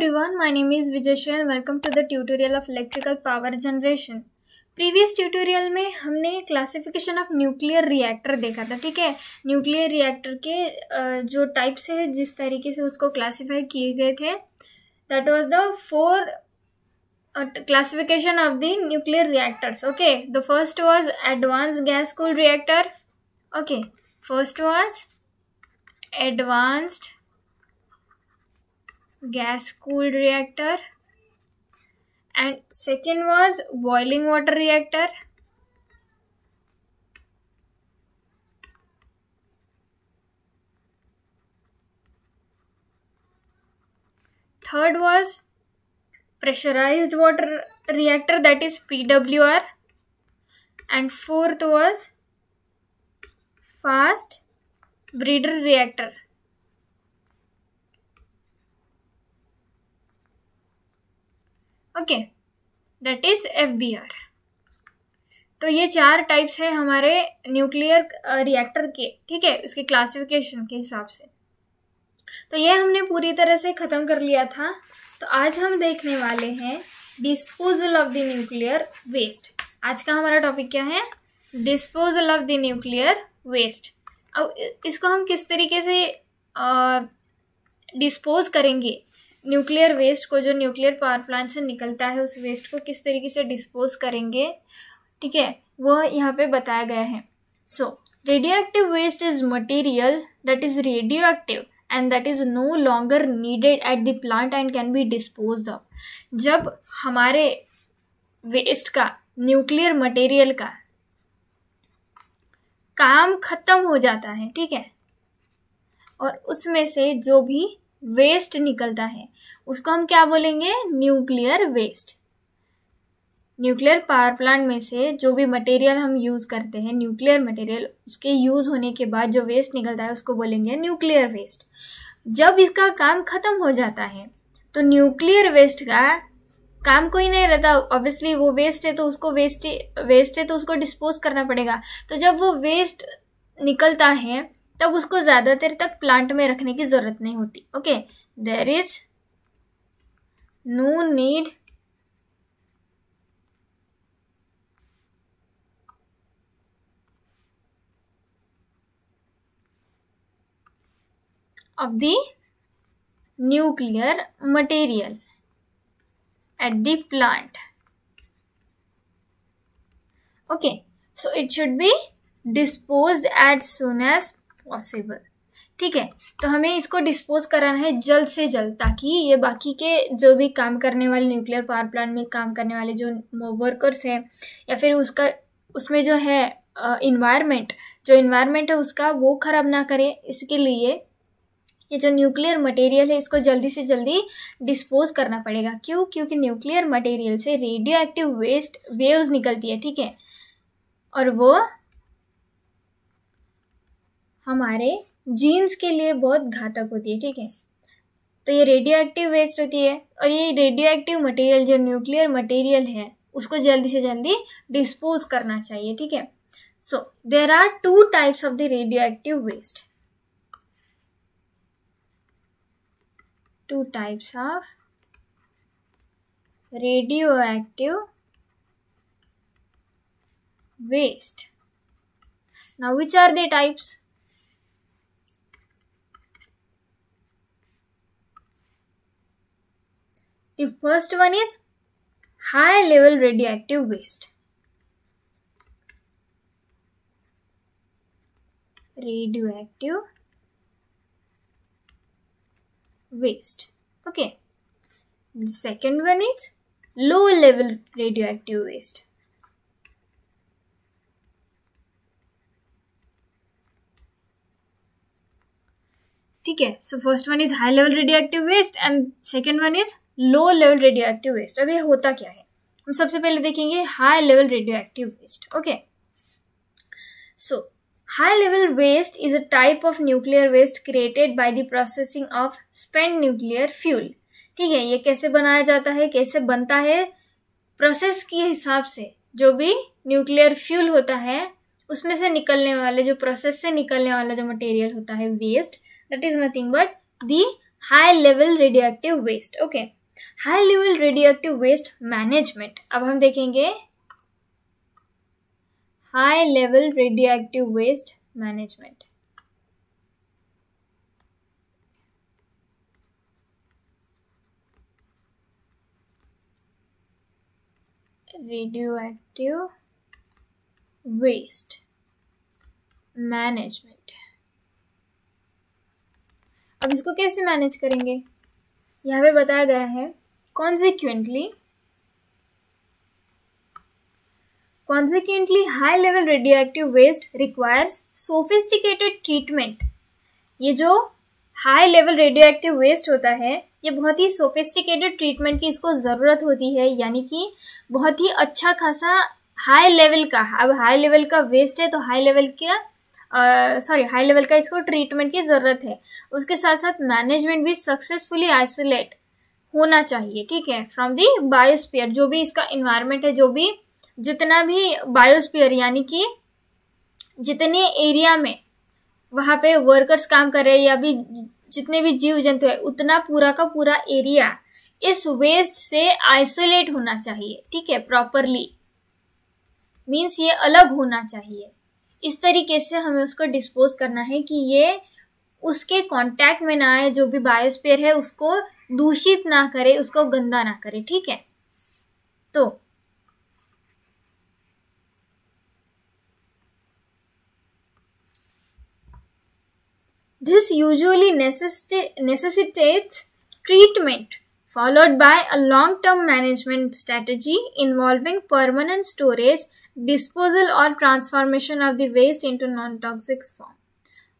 everyone, my name is Vijayashree and welcome to the tutorial of electrical power generation. Previous tutorial में हमने classification of nuclear reactor देखा था. ठीक है, nuclear reactor के जो टाइप्स है, जिस तरीके से उसको क्लासिफाई किए गए थे, that was the 4 classification of the nuclear reactors. Okay, the first was advanced gas cooled reactor. Okay, first was advanced gas cooled reactor and second was boiling water reactor. Third was pressurized water reactor, that is PWR, and fourth was fast breeder reactor. Okay, that is FBR. तो ये 4 types है हमारे nuclear reactor के. ठीक है, इसके classification के हिसाब से. तो ये हमने पूरी तरह से ख़त्म कर लिया था. तो आज हम देखने वाले हैं disposal of the nuclear waste. आज का हमारा टॉपिक क्या है? Disposal of the nuclear waste. अब इसको हम किस तरीके से डिस्पोज करेंगे, न्यूक्लियर वेस्ट को, जो न्यूक्लियर पावर प्लांट से निकलता है, उस वेस्ट को किस तरीके से डिस्पोज करेंगे, ठीक है, वो यहाँ पे बताया गया है. So radioactive waste is material that is radioactive and that is no longer needed at the plant and can be disposed of. जब हमारे वेस्ट का, न्यूक्लियर मटेरियल का काम खत्म हो जाता है, ठीक है, और उसमें से जो भी वेस्ट निकलता है उसको हम क्या बोलेंगे? Nuclear waste. Nuclear power plant में से जो भी मटेरियल हम यूज करते हैं, न्यूक्लियर मटेरियल, उसके यूज होने के बाद जो वेस्ट निकलता है उसको बोलेंगे न्यूक्लियर वेस्ट. जब इसका काम खत्म हो जाता है तो न्यूक्लियर वेस्ट का काम कोई नहीं रहता. ऑब्वियसली वो वेस्ट है तो उसको वेस्ट है तो उसको डिस्पोज करना पड़ेगा. तो जब वो वेस्ट निकलता है तब उसको ज्यादा देर तक प्लांट में रखने की जरूरत नहीं होती. Okay, there is no need of the nuclear material at the plant. Okay, so it should be disposed as soon as possible. ठीक है, तो हमें इसको डिस्पोज कराना है जल्द से जल्द, ताकि ये बाकी के जो भी काम करने वाले, न्यूक्लियर पावर प्लांट में काम करने वाले जो वर्कर्स हैं, या फिर उसमें जो है इन्वायरमेंट है उसका, वो खराब ना करे. इसके लिए ये जो न्यूक्लियर मटेरियल है इसको जल्दी से जल्दी डिस्पोज करना पड़ेगा. क्यों? क्योंकि न्यूक्लियर मटेरियल से रेडियो एक्टिव वेस्ट वेव्स निकलती है. ठीक है, और वो हमारे जीन्स के लिए बहुत घातक होती है. ठीक है, तो ये रेडियो एक्टिव वेस्ट होती है, और ये रेडियो एक्टिव मटेरियल जो न्यूक्लियर मटेरियल है उसको जल्दी से जल्दी डिस्पोज करना चाहिए. ठीक है, so there are 2 types of the radioactive waste. 2 types of radioactive waste. Now, which are the types? The first one is high level radioactive waste. Radioactive waste. Okay, the second one is low level radioactive waste. ठीक है, so first one is high level radioactive waste and second one is low level radioactive waste. अब ये होता क्या है, हम सबसे पहले देखेंगे high level radioactive waste. Okay, so high level waste is a type of nuclear waste created by the processing of spent nuclear fuel. ठीक है, ये कैसे बनाया जाता है, कैसे बनता है? प्रोसेस के हिसाब से जो भी न्यूक्लियर फ्यूल होता है उसमें से निकलने वाले, जो प्रोसेस से निकलने वाला जो मटेरियल होता है waste, that is nothing but the high level radioactive waste. Okay, high level radioactive waste management, अब हम देखेंगे high level radioactive waste management. Radioactive waste management, अब इसको कैसे मैनेज करेंगे, यहाँ पे बताया गया है Consequently, high level radioactive waste requires sophisticated treatment। ये जो हाई लेवल रेडियोएक्टिव वेस्ट होता है ये बहुत ही सोफिस्टिकेटेड ट्रीटमेंट की इसको ज़रूरत होती है, यानी कि बहुत ही अच्छा खासा हाई लेवल का, अब हाई लेवल का वेस्ट है तो हाई लेवल का इसको ट्रीटमेंट की ज़रूरत है। उसके साथ साथ मैनेजमेंट भी सक्सेसफुली आइसोलेट होना चाहिए, ठीक है, फ्रॉम दी बायोस्फीयर। जो भी इसका इन्वायरमेंट है, जो भी जितना भी बायोस्फीयर यानी कि जितने एरिया में वहाँ पे वर्कर्स काम कर रहे हैं या भी जितने भी जीव जंतु है, उतना पूरा का पूरा एरिया इस वेस्ट से आइसोलेट होना चाहिए, ठीक है, प्रॉपरली, मीन्स ये अलग होना चाहिए। इस तरीके से हमें उसको डिस्पोज करना है कि ये उसके कांटेक्ट में ना आए, जो भी बायोस्फीयर है उसको दूषित ना करे, उसको गंदा ना करे, ठीक है। तो this usually necessitates treatment followed by a long-term management strategy involving permanent storage, disposal और transformation of the waste into non-toxic form।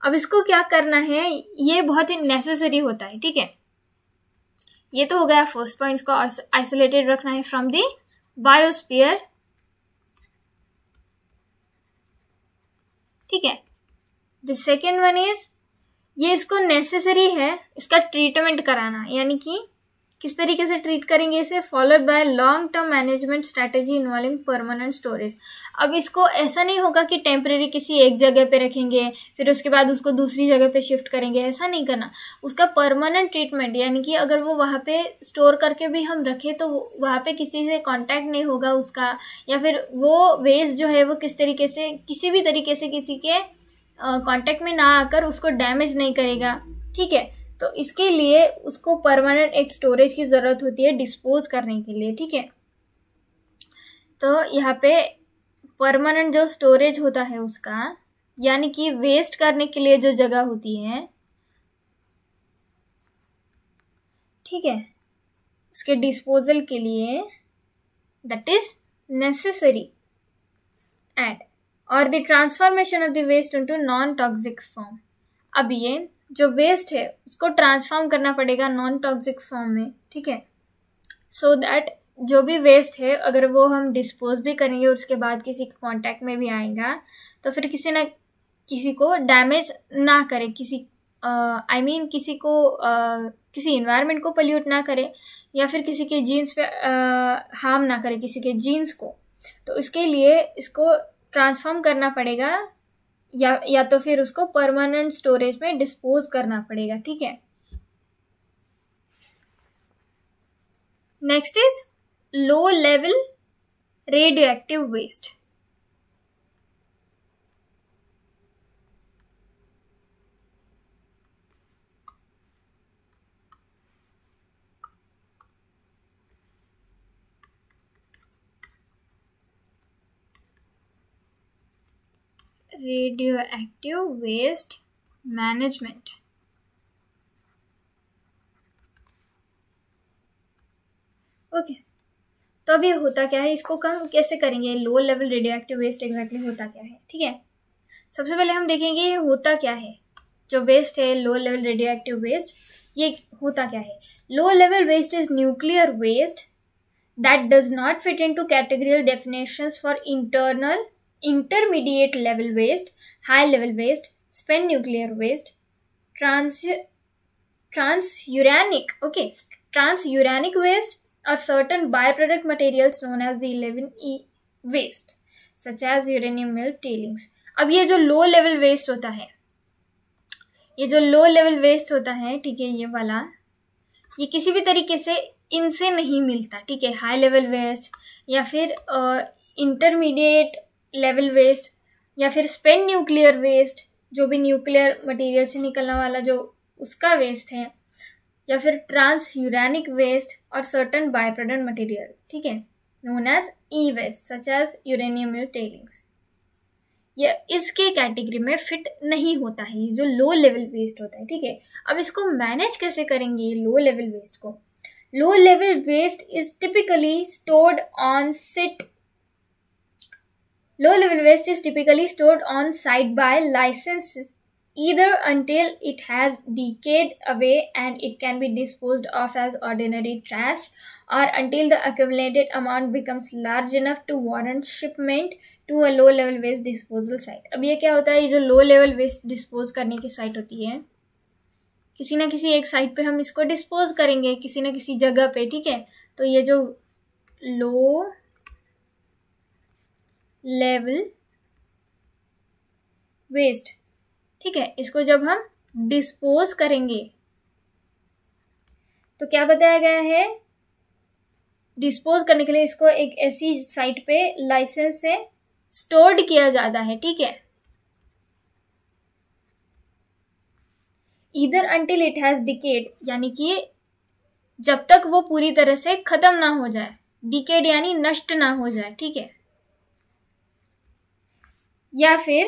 अब इसको क्या करना है, ये बहुत ही नेसेसरी होता है, ठीक है। ये तो हो गया फर्स्ट पॉइंट, इसको आइसोलेटेड रखना है फ्रॉम द बायोस्फीयर, ठीक है। द सेकेंड वन इज, ये इसको नेसेसरी है इसका ट्रीटमेंट कराना, यानी कि किस तरीके से ट्रीट करेंगे इसे, followed by long term management strategy involving permanent storage. अब इसको ऐसा नहीं होगा कि टेम्परेरी किसी एक जगह पे रखेंगे फिर उसके बाद उसको दूसरी जगह पे शिफ्ट करेंगे, ऐसा नहीं करना। उसका परमानेंट ट्रीटमेंट, यानी कि अगर वो वहाँ पे स्टोर करके भी हम रखें तो वहाँ पे किसी से कॉन्टैक्ट नहीं होगा उसका, या फिर वो वेस्ट जो है वो किस तरीके से किसी भी तरीके से किसी के कांटेक्ट में ना आकर उसको डैमेज नहीं करेगा, ठीक है। तो इसके लिए उसको परमानेंट एक स्टोरेज की ज़रूरत होती है डिस्पोज करने के लिए, ठीक है। तो यहाँ पे परमानेंट जो स्टोरेज होता है उसका, यानी कि वेस्ट करने के लिए जो जगह होती है, ठीक है, उसके डिस्पोजल के लिए दैट इज नेसेसरी एट और the transformation of the waste into non toxic form. अब ये जो वेस्ट है उसको ट्रांसफॉर्म करना पड़ेगा नॉन टॉक्सिक फॉर्म में, ठीक है, सो दैट जो भी वेस्ट है अगर वो हम डिस्पोज भी करेंगे और उसके बाद किसी के कांटेक्ट में भी आएगा तो फिर किसी ना किसी को डैमेज ना करे, किसी किसी को किसी इन्वायरमेंट को पोल्यूट ना करे या फिर किसी के जीन्स पे हार्म ना करे, किसी के जीन्स को। तो इसके लिए इसको ट्रांसफॉर्म करना पड़ेगा या तो फिर उसको परमानेंट स्टोरेज में डिस्पोज करना पड़ेगा, ठीक है। Next is low level radioactive waste. Radioactive waste management, okay. तो अभी होता क्या है, इसको हम कैसे करेंगे, low level radioactive waste exactly होता क्या है, ठीक है। सबसे पहले हम देखेंगे ये होता क्या है, जो वेस्ट है लो लेवल रेडियोएक्टिव वेस्ट, ये होता क्या है। Low level waste is nuclear waste that does not fit into categorical definitions for intermediate level waste, high level waste, spent nuclear waste, transuranic waste or certain byproduct materials known as the 11E waste such as uranium mill tailings। अब ये जो लो level waste होता है, ये जो लो level waste होता है, ठीक है, ये वाला, ये किसी भी तरीके से इनसे नहीं मिलता, ठीक है, हाई लेवल वेस्ट या फिर इंटरमीडिएट लेवल वेस्ट या फिर स्पेन न्यूक्लियर वेस्ट, जो भी न्यूक्लियर मटेरियल से निकलने वाला जो उसका वेस्ट है, या फिर ट्रांस यूरेनिक वेस्ट और सर्टन बाय प्रोडक्ट मटेरियल, ठीक है, known as E waste such as uranium tailings, ये इसके कैटेगरी में फिट नहीं होता है, ये जो लो लेवल वेस्ट होता है, ठीक है। अब इसको मैनेज कैसे करेंगे ये लो लेवल वेस्ट को? Low level waste is typically stored on site Low level waste is typically stored on site by licenses, either until it has decayed away and it can be disposed of as ordinary trash, or until the accumulated amount becomes large enough to warrant shipment to a low level waste disposal site. अब ये क्या होता है, ये जो low level waste dispose करने की site होती है, किसी ना किसी एक साइट पे हम इसको डिस्पोज करेंगे, किसी ना किसी जगह पे, ठीक है। तो ये जो लो लेवल वेस्ट, ठीक है, इसको जब हम डिस्पोज करेंगे तो क्या बताया गया है, डिस्पोज करने के लिए इसको एक ऐसी साइट पे लाइसेंस से स्टोर्ड किया जाता है, ठीक है, either until it has decade, यानी कि जब तक वो पूरी तरह से खत्म ना हो जाए, डिकेड यानी नष्ट ना हो जाए, ठीक है, या फिर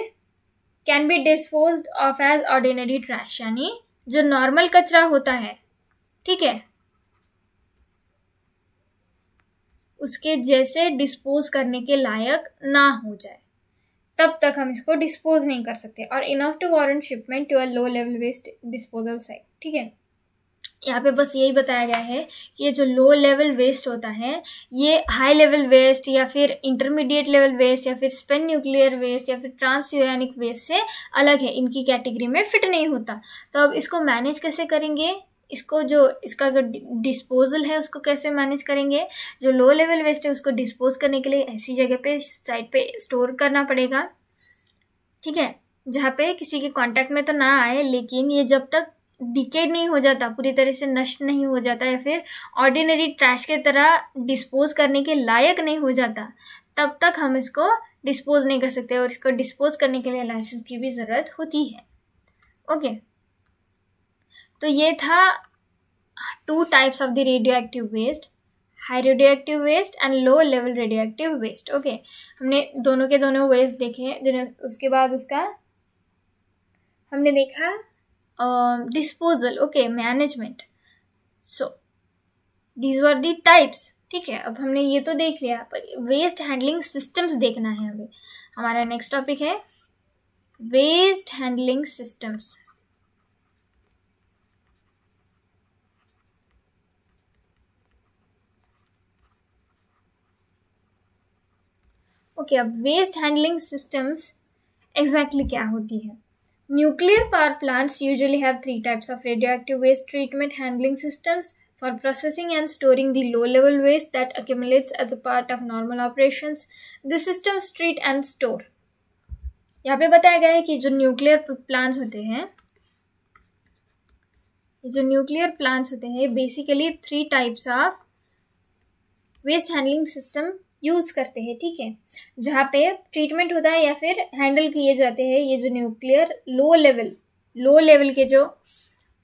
can be disposed of as ordinary trash, यानी जो नॉर्मल कचरा होता है, ठीक है, उसके जैसे डिस्पोज करने के लायक ना हो जाए, तब तक हम इसको डिस्पोज नहीं कर सकते, और enough to warrant shipment to a low level waste disposal site, ठीक है। यहाँ पे बस यही बताया गया है कि ये जो लो लेवल वेस्ट होता है ये हाई लेवल वेस्ट या फिर इंटरमीडिएट लेवल वेस्ट या फिर स्पेन न्यूक्लियर वेस्ट या फिर ट्रांस यूरेनिक वेस्ट से अलग है, इनकी कैटेगरी में फिट नहीं होता। तो अब इसको मैनेज कैसे करेंगे, इसको जो इसका जो डिस्पोजल है उसको कैसे मैनेज करेंगे? जो लो लेवल वेस्ट है उसको डिस्पोज करने के लिए ऐसी जगह पे साइट पे स्टोर करना पड़ेगा, ठीक है, जहाँ पे किसी के कांटेक्ट में तो ना आए, लेकिन ये जब तक डिकेड नहीं हो जाता, पूरी तरह से नष्ट नहीं हो जाता या फिर ऑर्डिनरी ट्रैश के तरह डिस्पोज करने के लायक नहीं हो जाता, तब तक हम इसको डिस्पोज नहीं कर सकते, और इसको डिस्पोज करने के लिए लाइसेंस की भी ज़रूरत होती है। ओके, तो ये था 2 types of the radioactive waste, high radioactive waste and low level radioactive waste. Okay, हमने दोनों के दोनों वेस्ट देखे। उसके बाद उसका हमने देखा disposal, okay, management. So these were the types, ठीक है। अब हमने ये तो देख लिया, पर वेस्ट हैंडलिंग सिस्टम्स देखना है। अभी हमारा नेक्स्ट टॉपिक है वेस्ट हैंडलिंग सिस्टम्स। ओके, अब वेस्ट हैंडलिंग सिस्टम्स एग्जैक्टली क्या होती है? Nuclear power plants usually have 3 types of radioactive waste treatment handling systems for processing and storing the low-level waste that accumulates as a part of normal operations. These systems treat and store. यहाँ पे बताया गया है कि जो nuclear plants होते हैं, basically 3 types of waste handling system use करते हैं, ठीक है, जहाँ पे ट्रीटमेंट होता है या फिर हैंडल किए जाते हैं ये जो न्यूक्लियर लो लेवल के जो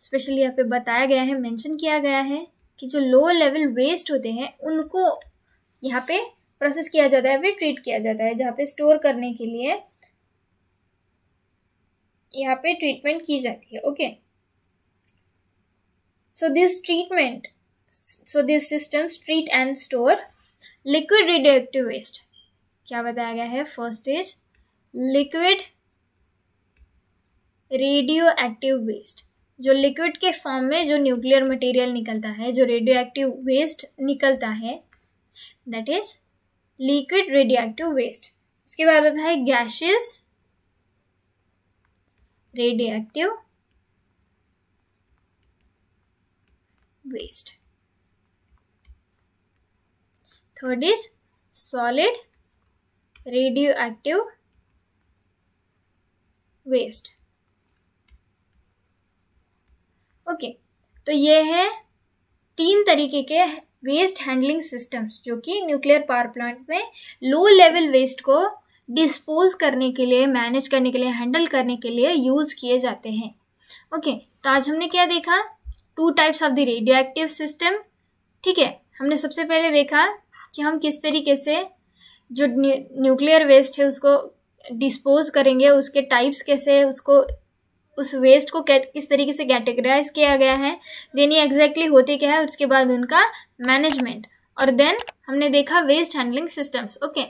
स्पेशली यहाँ पे बताया गया है, मेंशन किया गया है कि जो लो लेवल वेस्ट होते हैं उनको यहाँ पे प्रोसेस किया जाता है, फिर ट्रीट किया जाता है, जहाँ पे स्टोर करने के लिए यहाँ पे ट्रीटमेंट की जाती है। Okay, so this systems treat and store liquid radioactive waste. क्या बताया गया है? First is liquid radioactive waste, जो लिक्विड के फॉर्म में जो न्यूक्लियर मटेरियल निकलता है, जो रेडियो एक्टिव वेस्ट निकलता है, that is liquid radioactive waste. उसके बाद आता है gaseous radioactive waste. Third is solid radioactive waste. Okay, तो ये है 3 तरीके के वेस्ट हैंडलिंग सिस्टम्स, जो कि न्यूक्लियर पावर प्लांट में लो लेवल वेस्ट को डिस्पोज करने के लिए, मैनेज करने के लिए, हैंडल करने के लिए यूज किए जाते हैं। ओके, तो आज हमने क्या देखा? 2 types of the radio active system. ठीक है, हमने सबसे पहले देखा कि हम किस तरीके से जो न्यूक्लियर वेस्ट है उसको डिस्पोज करेंगे, उसके टाइप्स कैसे, उसको उस वेस्ट को किस तरीके से कैटेगराइज किया गया है, देन ये एग्जैक्टली होते क्या है, उसके बाद उनका मैनेजमेंट, और देन हमने देखा waste handling systems. Okay,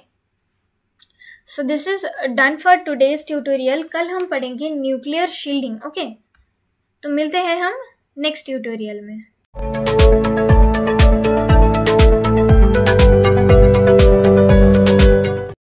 so this is done for today's tutorial. कल हम पढ़ेंगे न्यूक्लियर शील्डिंग। ओके, तो मिलते हैं हम नेक्स्ट ट्यूटोरियल में।